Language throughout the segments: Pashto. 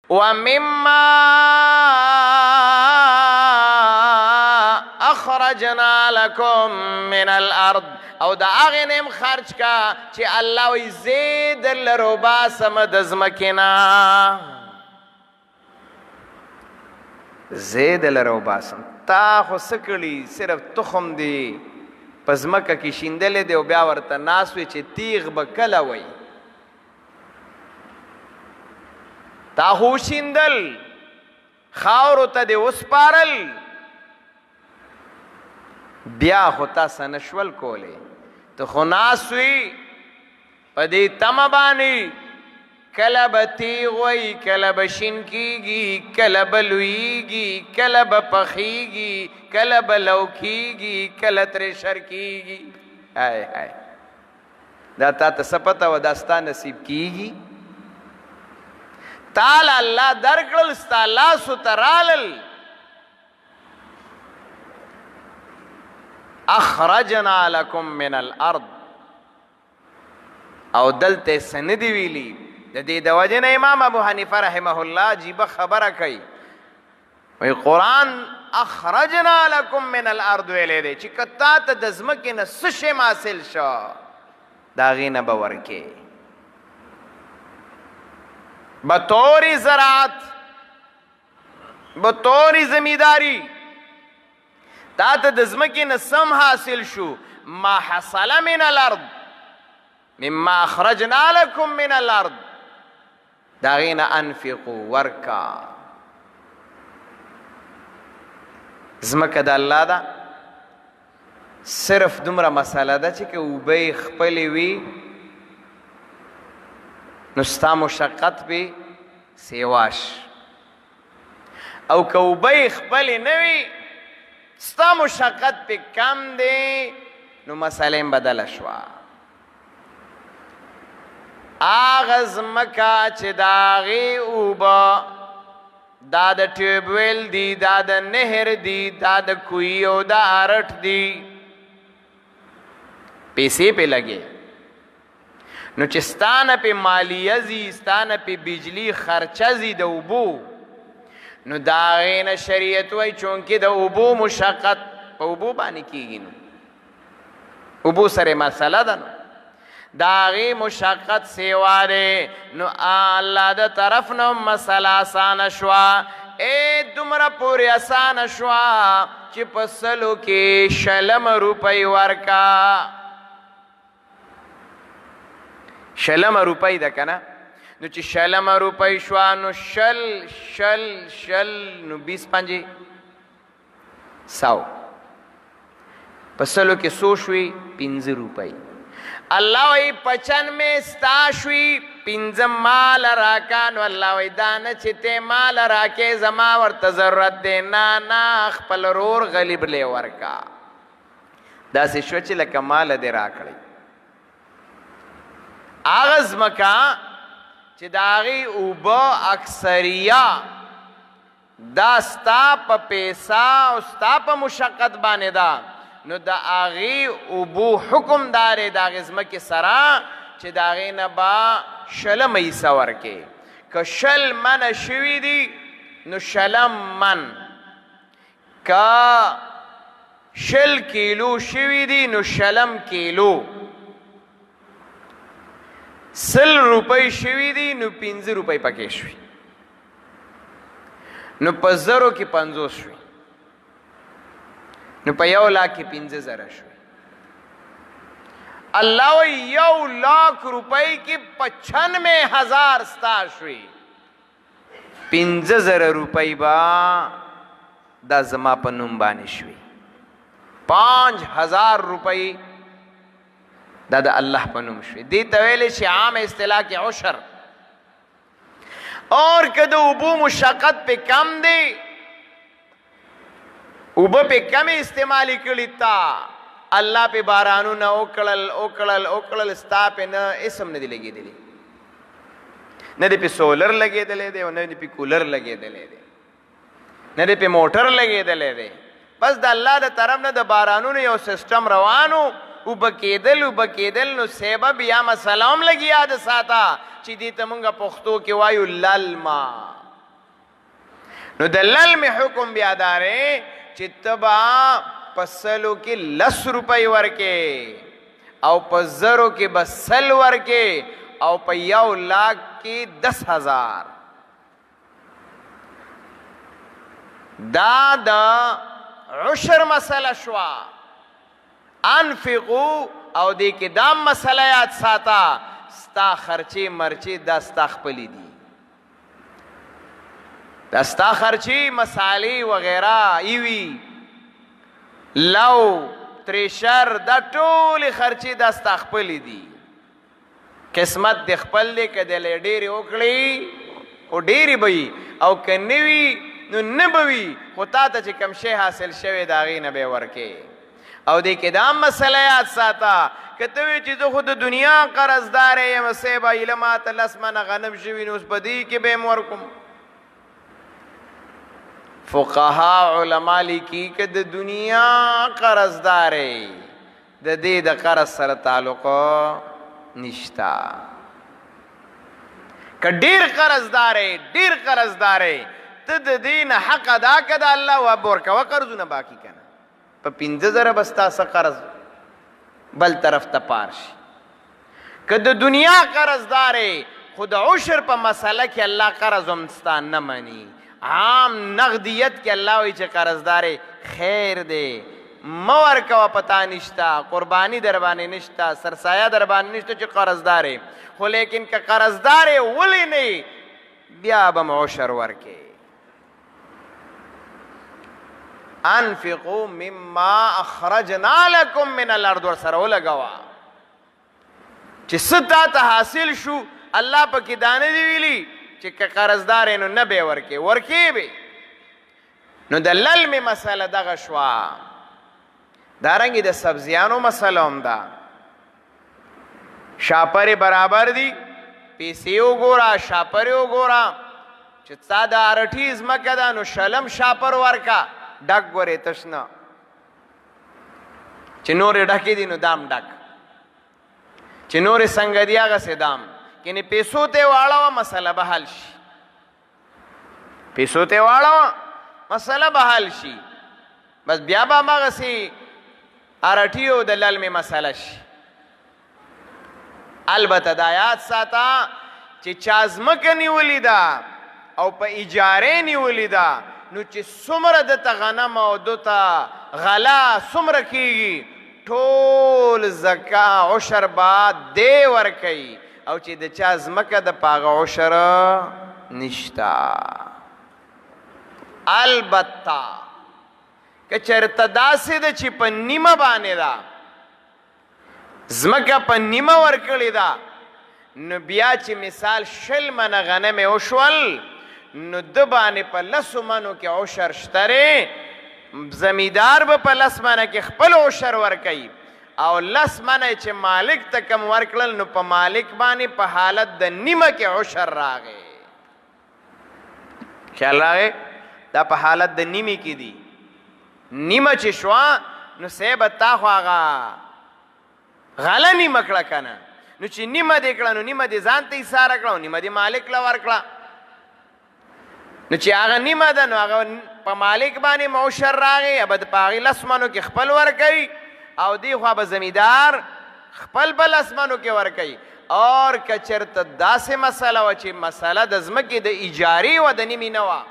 ومما اخرجنا لكم من الارض او دا هغې نه م خرج کا چې الله وایي زه درله روباسم د ځمکې نه زه درله روباسم تا خو څه کړي صرف تخم دی په ځمکه کې شیندلی دی او بیا ورته ناست وي چې تیغ به کله وی تا خو شیندل خاورو ته دې وسپارل بیا خو تا څه نشول کولی ته خو ناست وي په دې تمه باندې کله به تیغ وی کله به شین کیږي کله به لویږي کله به پخیږي کله به لو کیږي کله ترې شر کیږي هاي هاي دا تا ته څه پته وه دا ستا نصیب کیږي تال الله درکړل ستا لاسو ته رالل اخرجنا لکم من الارض او دلته څه نه دي ویلي د دې د وجې نه امام ابو حنیفه رحمه الله عجیبه خبره کوي وایي قرآن اخرجنا لکم من الارض ویلی دی چې که تا ته د ځمکې نه څه شی حاصل شو د هغې نه به ورکې بطور زراعت بطور زمینداری تا ته د ځمکې نه سم حاصل شو ما حصل من الارض مما اخرجنا لکم من الارض د هغې نه انفقو ورکا ځمکه د الله ده صرف دومره مسله ده چې که اوبه یې خپلې وي نو ستا مشقت پې سیواش او که اوبه یې خپلې نه وي ستا مشقت پې کم دی نو مسله یې بدله شوه هغه ځمکه چې د هغې اوبه دا د ټیوبویل دي دا د نهر دي دا د کوهي او د ارټ دي پیسې پې لګې نو چې ستا نه پې مالیه ځي ستا نه پې بجلي خرچه ځي د اوبو نو د هغې نه شریعت وایي چونکې د اوبو مشقت په اوبو باندې کېږي نو اوبو سره مسله ده نو د هغې مشقت سیوا دی نو الله د طرف نه مسله اسانه شوه دومره پورې اسانه شوه چې په سلو کې شلم روپۍ ورکا شلم روپۍ ده که نه نو چې شلم روپۍ شوه نو شل نو 20 پنځې 100 په سلو کې څو شوي 15 روپۍ الله وی 95 ستا شوي 15 مال راکا نو الله وی دا نه چې ته مال راکې زما ورته ضرورت دی نه خپل رور غلیب لی ورکا داسې شوه چې لکه مال دې راکړی هغه ځمکه چې د هغې اوبه اکثریه دا ستا په پیسه او ستا په مشقت باندې ده نو د هغې اوبو حکم دارې د هغې ځمکې سره چې د هغې نه به شلم حصه ورکې که 20 منه شوي دي نو 20 من که 20 کیلو شوي دي نو 20 کیلو 100 روپۍ شوي دي نو 15 روپۍ پکې شوي نو په زرو کې 50 شوي نو په 1 لاک کې 15,000 شوي الله وی 1 لاک روپۍ کې 95,000 ستا شوي 15,000 روپۍ به دا زما په نوم باندې شوي 5,000 روپۍ دا د الله په نوم شوي دې ته ویلی شي عام اصطلاح کې عشر اور که د اوبو مشقت پې کم دی اوبه پې کمې استعمالي کړي تا الله پې بارانونه وکړل ستا پې نه اسم نه دي لګېدلی نه دې پې سولر لګېدلی دی او نه دې پې کولر لګېدلی دی نه دې پې موټر لګېدلی دی بس د الله د طرف نه د بارانونو یو سسټم روانو اوبه کېدل نو سبب یا مسله هم لګي یاد ساته چې دې ته مونږ پښتو کې وایو للما نو د للم حکم بیا داره چې تبا پسلو کې 10 روپۍ ورکې او په زرو کې به 100 ورکې او په 1 لاکھ کې 10,000. دا د عشر مسله شوا. انفقو او دې کې دا مسله یاد ساته ستا خرچې مرچې دا ستا خپلې دي. دا ستا خرچې مسالې وغیره ایوي لو تریشر دا ټولې خرچې دا ستا خپلې دي. قسمت د خپل دی که دلې ډېرې وکړې خو ډېرې به وي او که نه وي نو نه به وي خو تا ته چې کوم شی حاصل شوی د هغې نه به یې ورکې. او دې کې دا مسله یاد ساته که ته وایې چې زه خو د دنیا قرضدار یم صیبه ایله ماته 10 منه غنم شوي نو اوس په دې کې به یم ورکوم. فقها علما لیکي که د دنیا قرضدار د دې د قرض سره تعلق نشتا. که ډېر قرضدار ته د دې نه حق ادا که د الله و ورکوه قرضونه باقي که نه په 15,000 به ستا څه قرض بل طرف ته پار شي. که د دنیا قرضدار خو د عشر په مسله کې الله قرض هم ستا نه مني. عام نغدیت کې الله وایي چې قرضدار خیر دی مه ورکوه پتا نشته قرباني در باندې نشته سرسایه در باندې نشته چې قرضدار خو لیکن که قرضدار ولې نه بیا به م عشر ورکې. انفقوا مما اخرجنا لكم من الارض ورسره ولګوه چې څه تا ته حاصل شو الله پکې دانه دی ویلي چې که قرضدار نو نه به ورکې به. نو د للم مسله دغه شوه. دارنګې د سبزیانو مسله هم ده. شاپرې برابر دي پیسې وګوره شاپرې وګوره چې تا د ارټي ځمکه ده نو شلم شاپر ورکه ډک ګورې تش نه چې نورې ډکې دي نو دام ډک چې نورې څنګه دي هغسې دام کنې پیسو ته واړوه مسله به حل شي. پیسو ته واړوه مسله به حل شي. بس بیا به هماغسې ارټیو د للمې مسله شي. البته دا یاد ساته چې چا ځمکه نیولې ده او په اجارې نیولې ده نو چې څومره دته غنم او دته غله څومره کېږي ټول زکا عشر به دی ورکوي او چې د چا ځمکه د په هغه عشر نشته. البته که چېرته داسې ده چې په نیمه باندې ده ځمکه په نیمه ورکړې ده نو بیا چې مثال 20 منه غنمې وشول نو د باندې په 10 منو کې عشر شته زمیندار به په 10 منه کې خپل عشر ورکوي او 10 منه چې مالک ته کم ورکړل نو په مالک باندې په حالت د نیمه کې عشر راغی. خیال راغی دا په حالت د نیمې کې دي. نیمه چې شوه نو صیبه تا خو هغه غله نیمه کړه که نه نو چې نیمه دې کړه نو نیمه دې ځان ته ایساره کړه او نیمه دې مالک له ورکړه. نو چې هغه نیمه ده نو هغه په مالک باندې معشر راغی به په هغې 10 منو کې خپل ورکوي او دې خوا به زمیندار خپل به 10 منو کې ورکوي. اور که چېرته داسې مسله وه چې مسله د ځمکې د اجارې وه د نیمې نه وه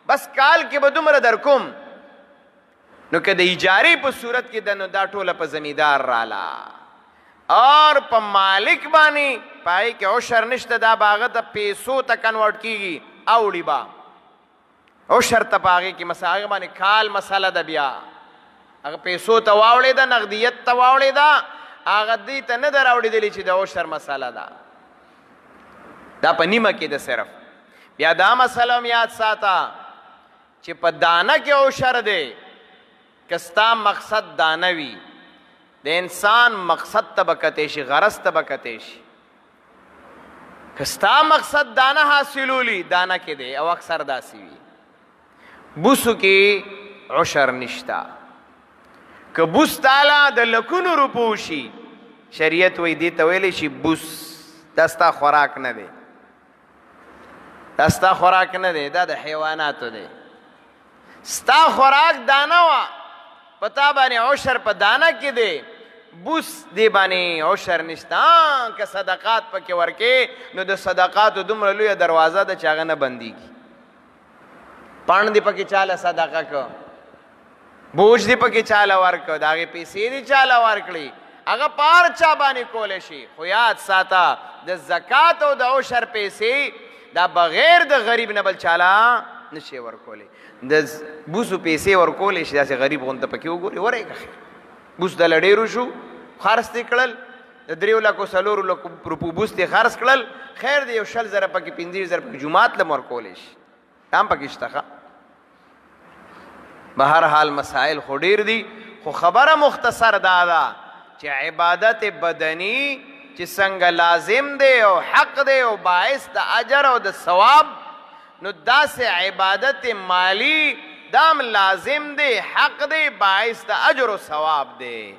بس کال کې به دومره در کوم نو که د اجارې په صورت کې ده نو دا ټوله په زمیندار راله اور په مالک باندې په هغې کې عشر نشته دا به هغه ته پیسو ته کنورټ کېږي اوړي به عشر ته په هغې کې مثلا هغې باندې کال مسله ده بیا هغه پیسو ته واوړې ده نغدیت ته واوړې ده هغه دې ته نه ده راوړېدلې چې د عشر مسله ده دا په نیمه کې ده صرف. بیا دا مسله هم یاد ساته چې په دانه کې عشر دی که ستا مقصد دانه وي د انسان مقصد ته به کتی شي غرض ته به کتی شي. که ستا مقصد دانه حاصلولی دانه کې دی او اکثر داسې وي بوسو کې عشر نشته. که بوس تاله د لکونو روپو شي شریعت وایي دې ته ویلی شي بوس دا ستا خوراک نه دی دا ستا خوراک نه دی، دا د حیواناتو دی. ستا خوراک دانه وه، په تا باندې عشر په دانه کې دی، بوس دی باندې عشر نشته. که صدقات پکې ورکې نو د صدقاتو دومره لویه دروازه ده چې هغه نه بندېږي. پڼ دې پکې چاله صدقه که، بوج دې پکې چاله ورکه، د هغې پیسې دې چاله ورکړي، هغه په هر چا باندې کولی شي. خو یاد ساته د زکات او د عشر پیسې دا بغیر د غریب نه بل چاله نشي ورکولی. د بوسو پیسې ورکولی شي، داسې غریب غونته پکې وګوري ورېږه بوس دله ډېرو شو، خرڅ دې کړل، د 3 لکو 4 لکو روپو بوس دې خرڅ کړل، خیر دی یو 20,000 پکې 15,000 پکې جومات له ورکولی شي، دا هم پکې شته ښه. به هر حال مسائل خو ډېر دي، خو خبره مختصر دا ده چې عبادت بدني چې څنګه لازم دی او حق دی او باعث د اجر او د ثواب، نو داسې عبادت مالی دام لازم دی، حق دی، باعث د اجر و ثواب دی.